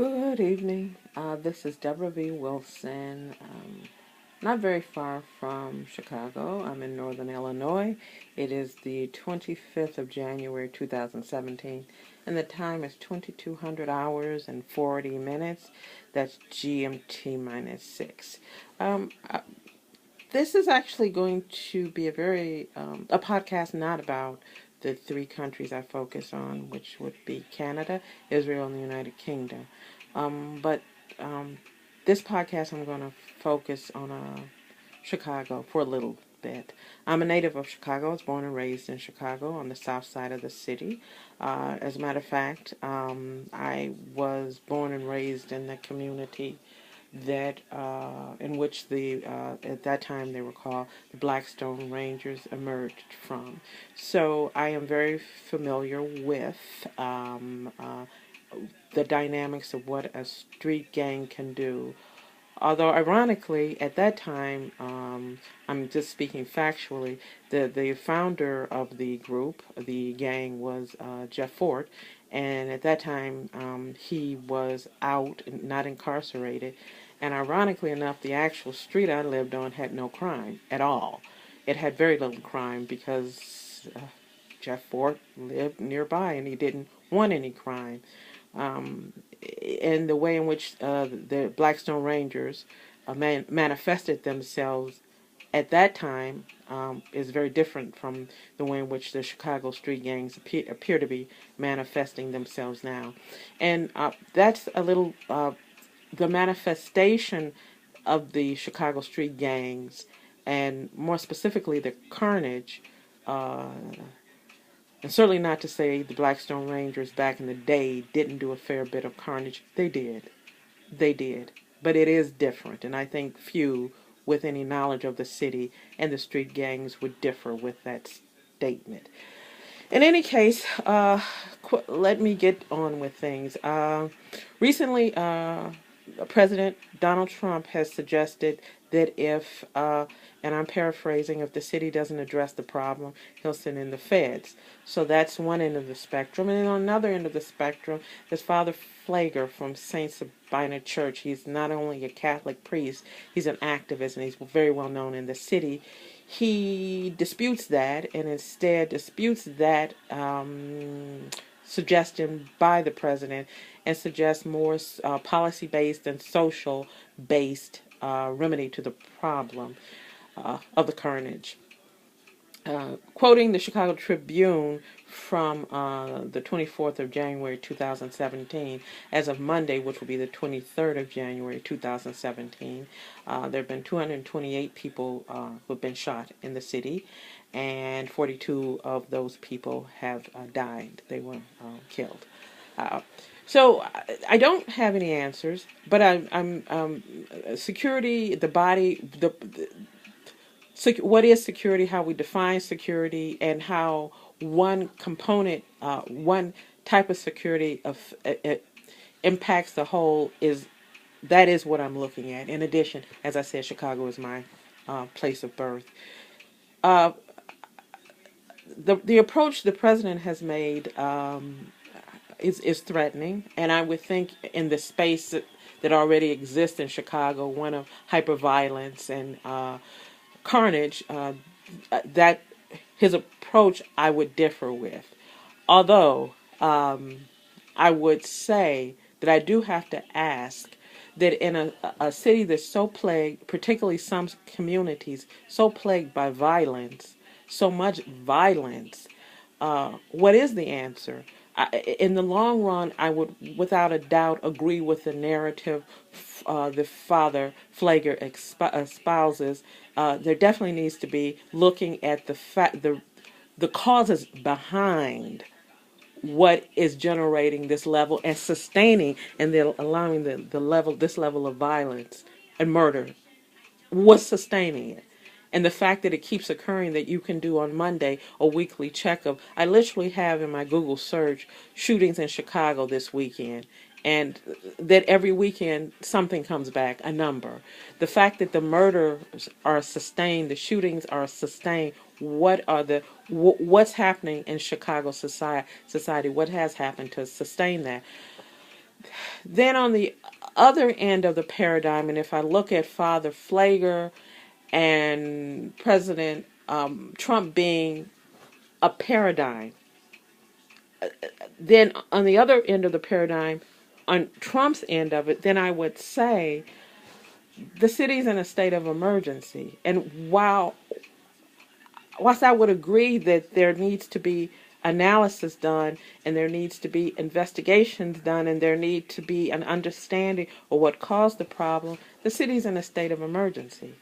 Good evening. This is Debra V. Wilson. Not very far from Chicago. I'm in northern Illinois. It is the 25th of January 2017, and the time is 2200 hours and 40 minutes. That's GMT minus 6. Um, uh, this is actually going to be a podcast not about the three countries I focus on, which would be Canada, Israel, and the United Kingdom. But this podcast, I'm going to focus on Chicago for a little bit. I'm a native of Chicago. I was born and raised in Chicago on the south side of the city. As a matter of fact, I was born and raised in the community that in which the at that time they were called the Blackstone Rangers emerged from. So I am very familiar with the dynamics of what a street gang can do. Although, ironically, at that time, I'm just speaking factually, the founder of the group, the gang, was Jeff Fort, and at that time, he was out, not incarcerated, and ironically enough, the actual street I lived on had no crime at all. It had very little crime because Jeff Fort lived nearby, and he didn't want any crime. Um, and the way in which the Blackstone Rangers manifested themselves at that time is very different from the way in which the Chicago street gangs appear to be manifesting themselves now. And that's a little the manifestation of the Chicago street gangs, and more specifically the carnage. And certainly not to say the Blackstone Rangers back in the day didn't do a fair bit of carnage. They did. They did. But it is different, and I think few with any knowledge of the city and the street gangs would differ with that statement. In any case, let me get on with things. Recently, President Donald Trump has suggested that if, and I'm paraphrasing, if the city doesn't address the problem, he'll send in the feds. So that's one end of the spectrum. And then on another end of the spectrum, there's Father Flager from St. Sabina Church. He's not only a Catholic priest, he's an activist, and he's very well known in the city. He disputes that, and instead disputes that suggestion by the president, and suggests more policy-based and social-based remedy to the problem of the carnage. Quoting the Chicago Tribune from the 24th of January 2017, as of Monday, which will be the 23rd of January 2017, there have been 228 people who have been shot in the city, and 42 of those people have died. They were killed. So I don't have any answers, but I'm security, the body, what is security, how we define security, and how one component, one type of security impacts the whole that is what I'm looking at. In addition, as I said, Chicago is my place of birth. The approach the president has made is threatening, and I would think in the space that already exists in Chicago, one of hyperviolence and carnage, that his approach I would differ with. Although I would say that I do have to ask that in a city that's so plagued, particularly some communities, so plagued by violence, so much violence, what is the answer? In the long run, I would, without a doubt, agree with the narrative the Father Flager espouses. There definitely needs to be looking at the causes behind what is generating this level and sustaining and then allowing this level of violence and murder. What's sustaining it? And the fact that it keeps occurring, that you can do on Monday a weekly check of, I literally have in my Google search shootings in Chicago this weekend, and that every weekend something comes back, a number. The fact that the murders are sustained, the shootings are sustained, what's happening in Chicago society, what has happened to sustain that? Then on the other end of the paradigm, and if I look at Father Flager and President Trump being a paradigm, then on the other end of the paradigm, on Trump's end of it, then I would say the city's in a state of emergency. And whilst I would agree that there needs to be analysis done and there needs to be investigations done and there need to be an understanding of what caused the problem, the city's in a state of emergency.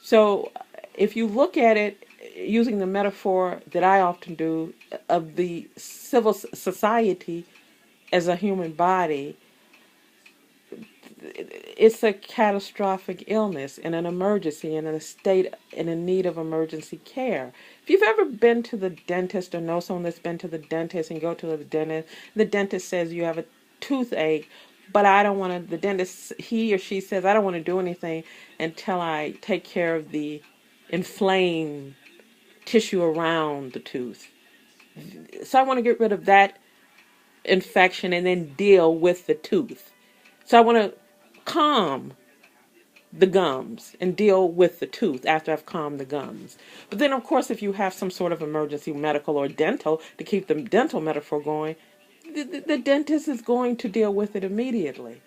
So if you look at it using the metaphor that I often do of the civil society as a human body, it's a catastrophic illness and an emergency and in a state and in need of emergency care. If you've ever been to the dentist or know someone that's been to the dentist and go to the dentist says you have a toothache, but I don't want to, the dentist, he or she says, I don't want to do anything until I take care of the inflamed tissue around the tooth. So I want to get rid of that infection and then deal with the tooth. So I want to calm the gums and deal with the tooth after I've calmed the gums. But then, of course, if you have some sort of emergency medical or dental, to keep the dental metaphor going, the dentist is going to deal with it immediately.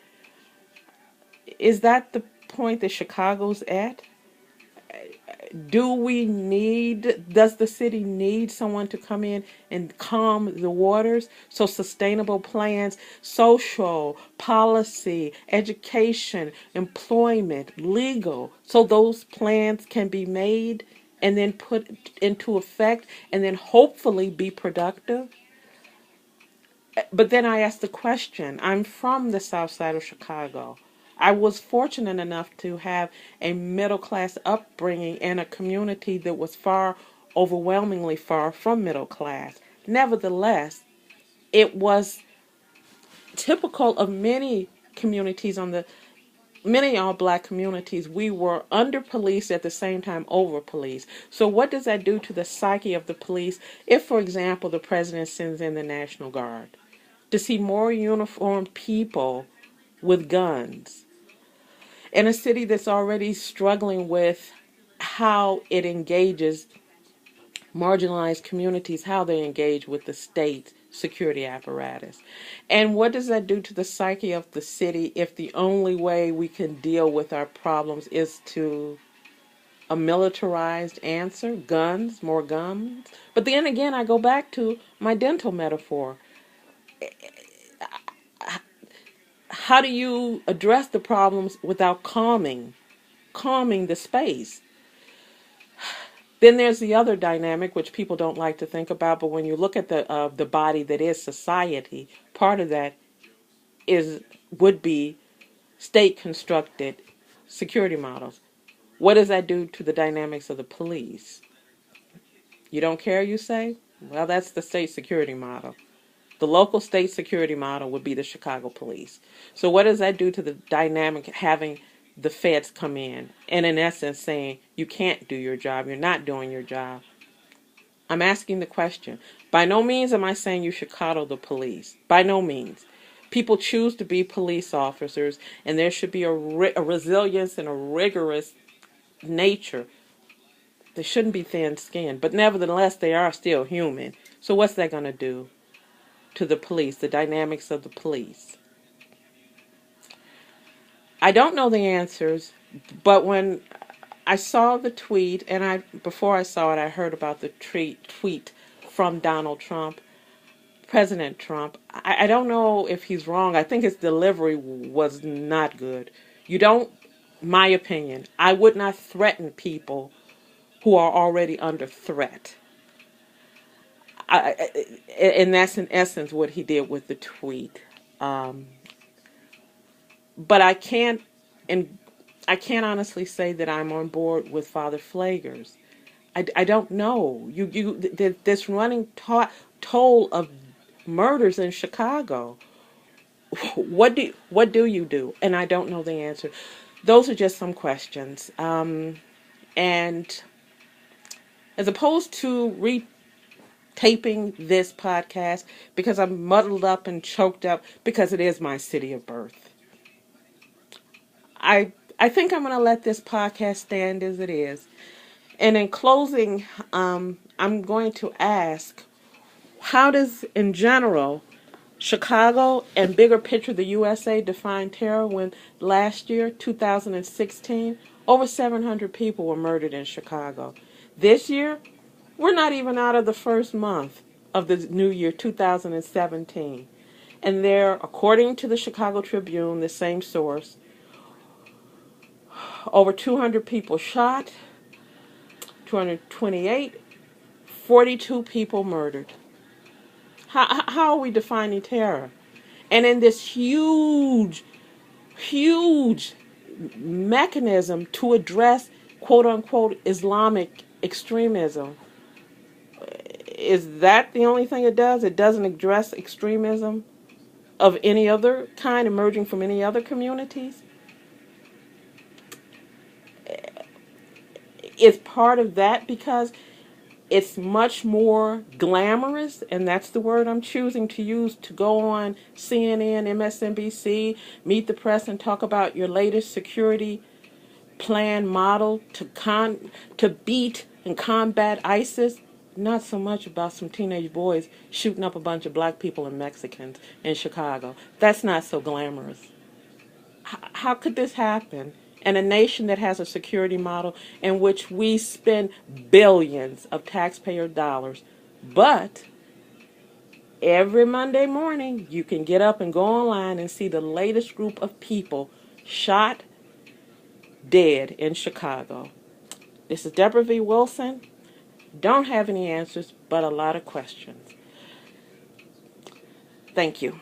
Is that the point that Chicago's at? Does the city need someone to come in and calm the waters? So sustainable plans, social, policy, education, employment, legal, so those plans can be made and then put into effect and then hopefully be productive. But then I ask the question, I'm from the south side of Chicago. I was fortunate enough to have a middle class upbringing in a community that was overwhelmingly far from middle class. Nevertheless, it was typical of many communities many all black communities. We were under policed at the same time over policed. So what does that do to the psyche of the police if, for example, the president sends in the National Guard? To see more uniformed people with guns in a city that's already struggling with how it engages marginalized communities, how they engage with the state security apparatus. And what does that do to the psyche of the city if the only way we can deal with our problems is to a militarized answer, guns, more guns? But then again, I go back to my dental metaphor. How do you address the problems without calming the space? Then there's the other dynamic, which people don't like to think about, but when you look at the body that is society, part of that would be state-constructed security models. What does that do to the dynamics of the police? You don't care, you say? Well, that's the state security model. The local state security model would be the Chicago police. So what does that do to the dynamic having the feds come in and in essence saying, you can't do your job, you're not doing your job? I'm asking the question. By no means am I saying you should coddle the police. By no means. People choose to be police officers, and there should be a resilience and a rigorous nature. They shouldn't be thin-skinned, but nevertheless, they are still human. So what's that going to do to the police, the dynamics of the police? I don't know the answers, but when I saw the tweet, and before I saw it, I heard about the tweet from Donald Trump, President Trump. I don't know if he's wrong. I think his delivery was not good. My opinion, I would not threaten people who are already under threat. And that's in essence what he did with the tweet. But I can't honestly say that I'm on board with Father Flagers. I don't know. This running toll of murders in Chicago. What do you do? And I don't know the answer. Those are just some questions. And as opposed to taping this podcast because I'm muddled up and choked up because it is my city of birth. I think I'm going to let this podcast stand as it is. And in closing, I'm going to ask, how does, in general, Chicago and bigger picture the USA define terror when last year, 2016, over 700 people were murdered in Chicago? This year, we're not even out of the first month of the new year, 2017. And there, according to the Chicago Tribune, the same source, over 200 people shot, 228, 42 people murdered. How are we defining terror? And in this huge mechanism to address quote-unquote Islamic extremism, is that the only thing it does? It doesn't address extremism of any other kind emerging from any other communities? It's part of that because it's much more glamorous, and that's the word I'm choosing to use, to go on CNN, MSNBC, Meet the Press, and talk about your latest security plan model to beat and combat ISIS. Not so much about some teenage boys shooting up a bunch of black people and Mexicans in Chicago. That's not so glamorous. How could this happen? And a nation that has a security model in which we spend billions of taxpayer dollars, but every Monday morning you can get up and go online and see the latest group of people shot dead in Chicago. This is Debra V. Wilson. Don't have any answers, but a lot of questions. Thank you.